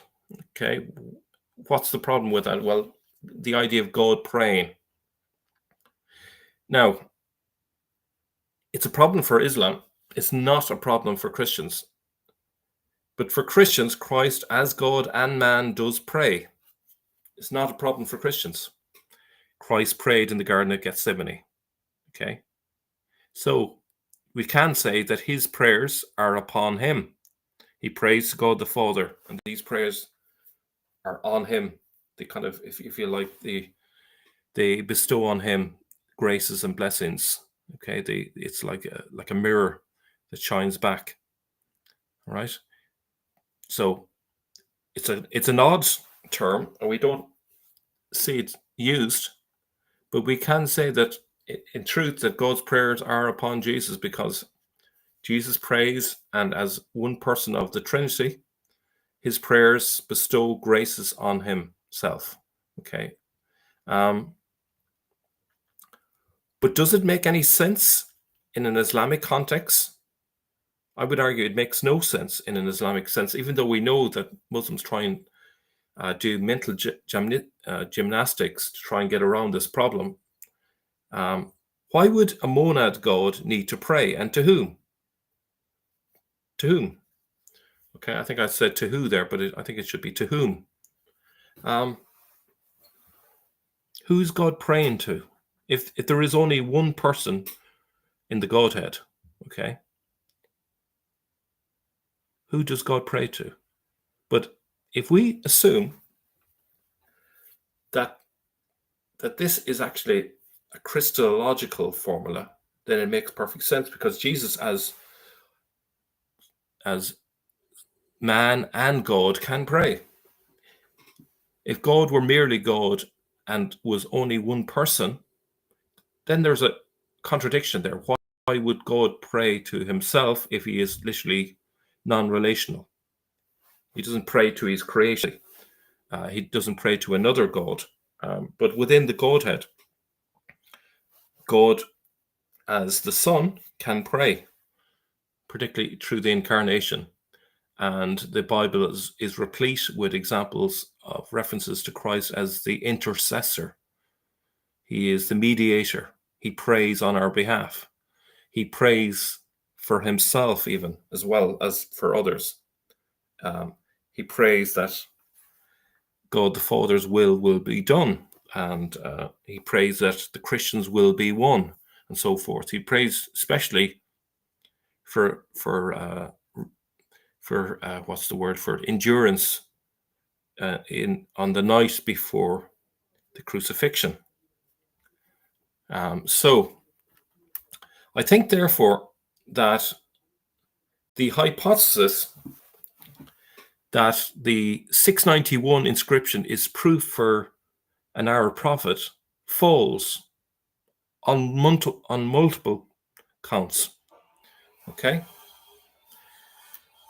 Okay, what's the problem with that? Well, the idea of God praying. Now, it's a problem for Islam. It's not a problem for Christians. But for Christians, Christ as God and man does pray. It's not a problem for Christians. Christ prayed in the Garden of Gethsemane. Okay, so we can say that his prayers are upon him. He prays to God the Father, and these prayers are on him. They kind of, if you like, they bestow on him graces and blessings. Okay, it's like a mirror that shines back. All right. So it's an odd term, and we don't see it used, but we can say that in truth that God's prayers are upon Jesus, because Jesus prays, and as one person of the Trinity, his prayers bestow graces on himself. Okay. But does it make any sense in an Islamic context? I would argue it makes no sense in an Islamic sense, even though we know that Muslims try and do mental gymnastics to try and get around this problem. Why would a monad God need to pray, and to whom? To whom? Okay, I think I said to who there, but I think it should be to whom. Who's God praying to? If there is only one person in the Godhead, okay, who does God pray to? But if we assume that this is actually a Christological formula, then it makes perfect sense, because Jesus as man and God can pray. If God were merely God and was only one person, then there's a contradiction there. Why would God pray to himself if he is literally non-relational? He doesn't pray to his creation. He doesn't pray to another God. But within the Godhead, God as the Son can pray, particularly through the incarnation. And the Bible is replete with examples of references to Christ as the intercessor. He is the mediator. He prays on our behalf. He prays for himself even, as well as for others. He prays that God the Father's will be done, and he prays that the Christians will be one, and so forth. He prays especially for what's the word for it? Endurance on the night before the crucifixion. So I think, therefore, that the hypothesis that the 691 inscription is proof for an Arab prophet falls on multiple counts. Okay?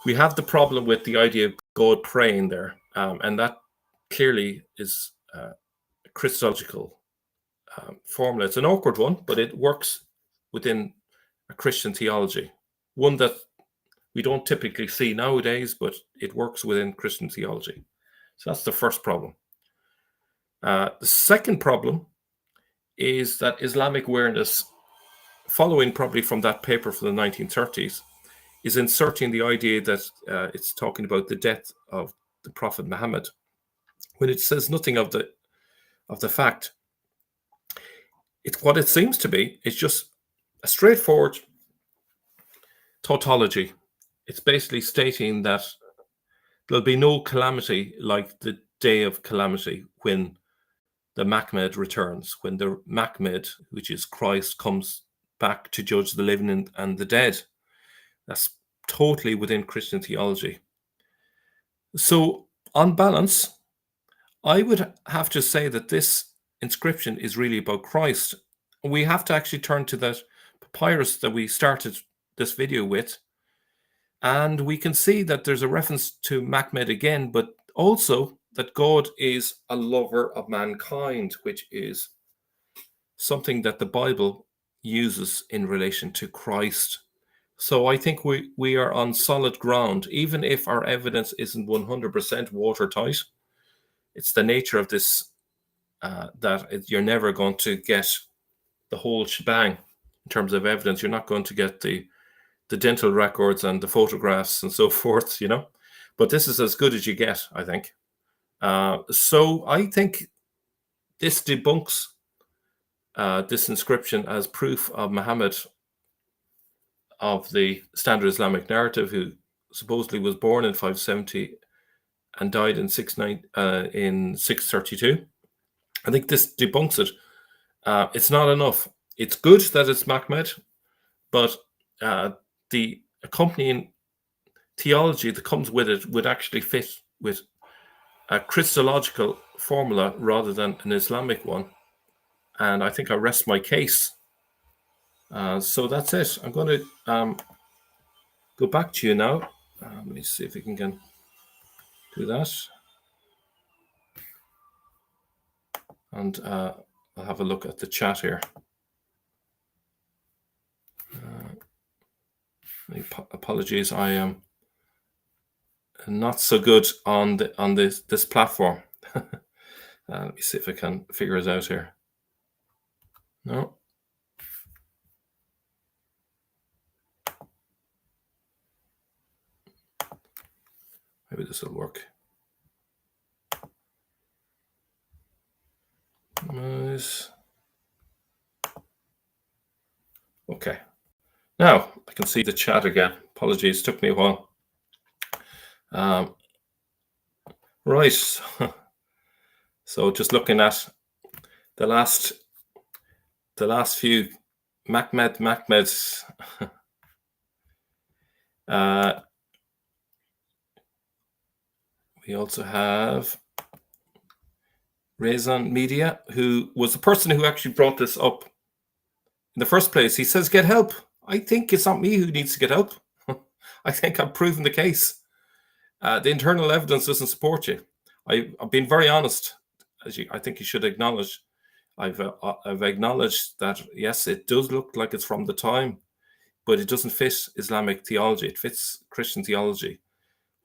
We have the problem with the idea of God praying there, and that clearly is a Christological formula. It's an awkward one, but it works within a Christian theology, one that we don't typically see nowadays, but it works within Christian theology. So that's the first problem. The second problem is that Islamic awareness, following probably from that paper from the 1930s, is inserting the idea that it's talking about the death of the Prophet Muhammad, when it says nothing of the fact. What it seems to be is just a straightforward tautology. It's basically stating that there'll be no calamity like the day of calamity when the Mahmad returns, when the Mahmad, which is Christ, comes back to judge the living and the dead. That's totally within Christian theology. So, on balance, I would have to say that this inscription is really about Christ. We have to actually turn to that papyrus that we started this video with, and we can see that there's a reference to Mahmad again, but also that God is a lover of mankind, which is something that the Bible uses in relation to Christ. So I think we are on solid ground, even if our evidence isn't 100% watertight. It's the nature of this that you're never going to get the whole shebang in terms of evidence. You're not going to get the dental records and the photographs and so forth, But this is as good as you get, I think. So I think this debunks this inscription as proof of Muhammad, of the standard Islamic narrative, who supposedly was born in 570 and died in 632. I think this debunks it. It's not enough. It's good that it's Mahmad, but the accompanying theology that comes with it would actually fit with a Christological formula rather than an Islamic one. And I think I rest my case. So that's it. I'm going to go back to you now. Let me see if we can do that. And I'll have a look at the chat here. Apologies, I am not so good on this platform. Let me see if I can figure it out here. No. Maybe this will work. Nice. Okay. Now I can see the chat again. Apologies, took me a while. Right. So just looking at the last few Mahmads. We also have Raison Media, who was the person who actually brought this up in the first place. He says, get help. I think it's not me who needs to get help. I think I've proven the case. The internal evidence doesn't support you. I've been very honest, I think you should acknowledge. I've acknowledged that, yes, it does look like it's from the time, but it doesn't fit Islamic theology. It fits Christian theology.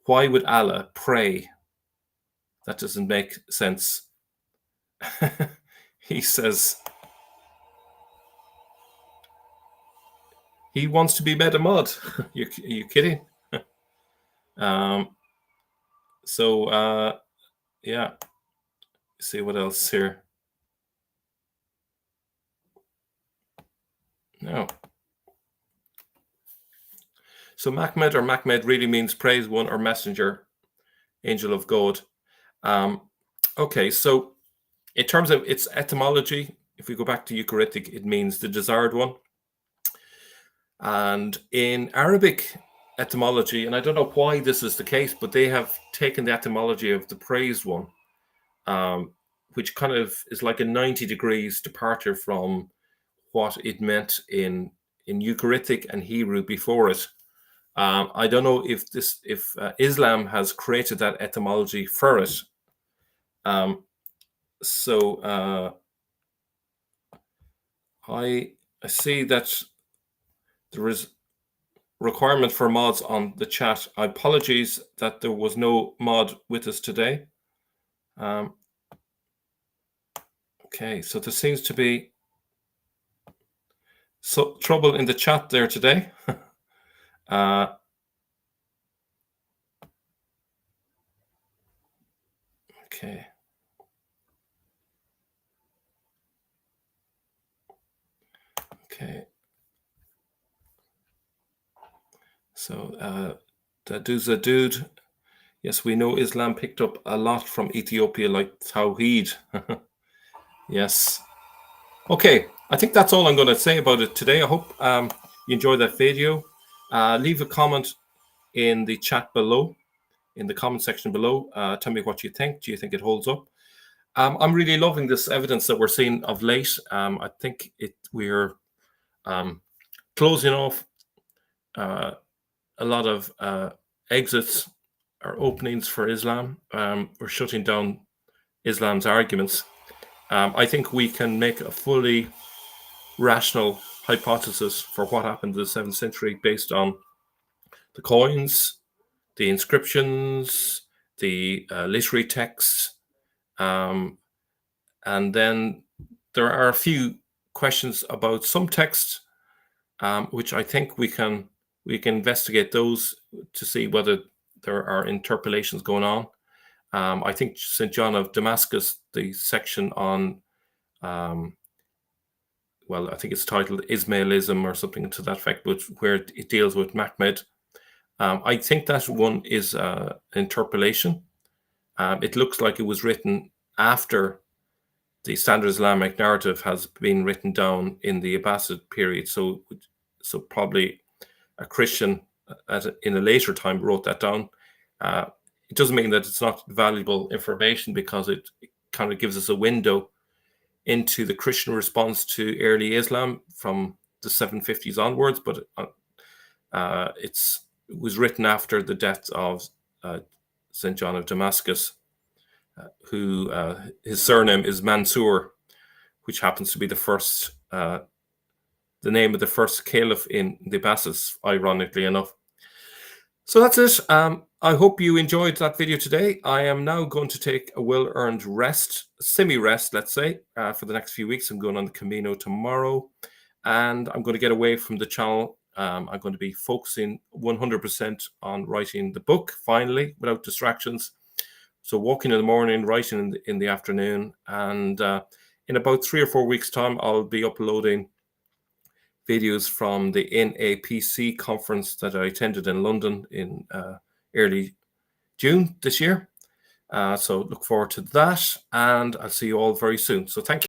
Why would Allah pray? That doesn't make sense. He says, He wants to be made a mod. Are you kidding? Yeah. See what else here. No. So Mahmad or Mahmed really means praise one or messenger, angel of God. Okay, so in terms of its etymology, if we go back to Ugaritic, it means the desired one. And in Arabic etymology, and I don't know why this is the case, but they have taken the etymology of the praised one, which kind of is like a 90 degrees departure from what it meant in Ugaritic and Hebrew before it. I don't know if Islam has created that etymology for it. I see that there is requirement for mods on the chat. Apologies that there was no mod with us today. Okay, so there seems to be trouble in the chat there today. Okay. Okay. So Daduza Dude. Yes, we know Islam picked up a lot from Ethiopia, like Tawheed. Yes. Okay, I think that's all I'm going to say about it today. I hope you enjoyed that video. Leave a comment in the chat below, in the comment section below. Tell me what you think. Do you think it holds up? I'm really loving this evidence that we're seeing of late. I think we're closing off a lot of exits or openings for Islam. We're shutting down Islam's arguments. I think we can make a fully rational hypothesis for what happened in the 7th century based on the coins, the inscriptions, the literary texts, and then there are a few questions about some texts, which I think we can investigate those to see whether there are interpolations going on. I think St. John of Damascus, the section on, well, I think it's titled Ismailism or something to that effect, but where it deals with Mahmed. I think that one is interpolation. It looks like it was written after the standard Islamic narrative has been written down in the Abbasid period. So probably a Christian in a later time wrote that down. It doesn't mean that it's not valuable information, because it kind of gives us a window into the Christian response to early Islam from the 750s onwards, but it was written after the death of St. John of Damascus, who his surname is Mansur, which happens to be the name of the first caliph in the Abbasids, ironically enough. So that's it. I hope you enjoyed that video today. I am now going to take a well-earned rest, semi-rest, let's say, for the next few weeks. I'm going on the Camino tomorrow, and I'm going to get away from the channel. I'm going to be focusing 100% on writing the book, finally, without distractions. So walking in the morning, writing in the afternoon, and in about 3 or 4 weeks' time, I'll be uploading videos from the NAPC conference that I attended in London in early June this year. So look forward to that, and I'll see you all very soon. So thank you.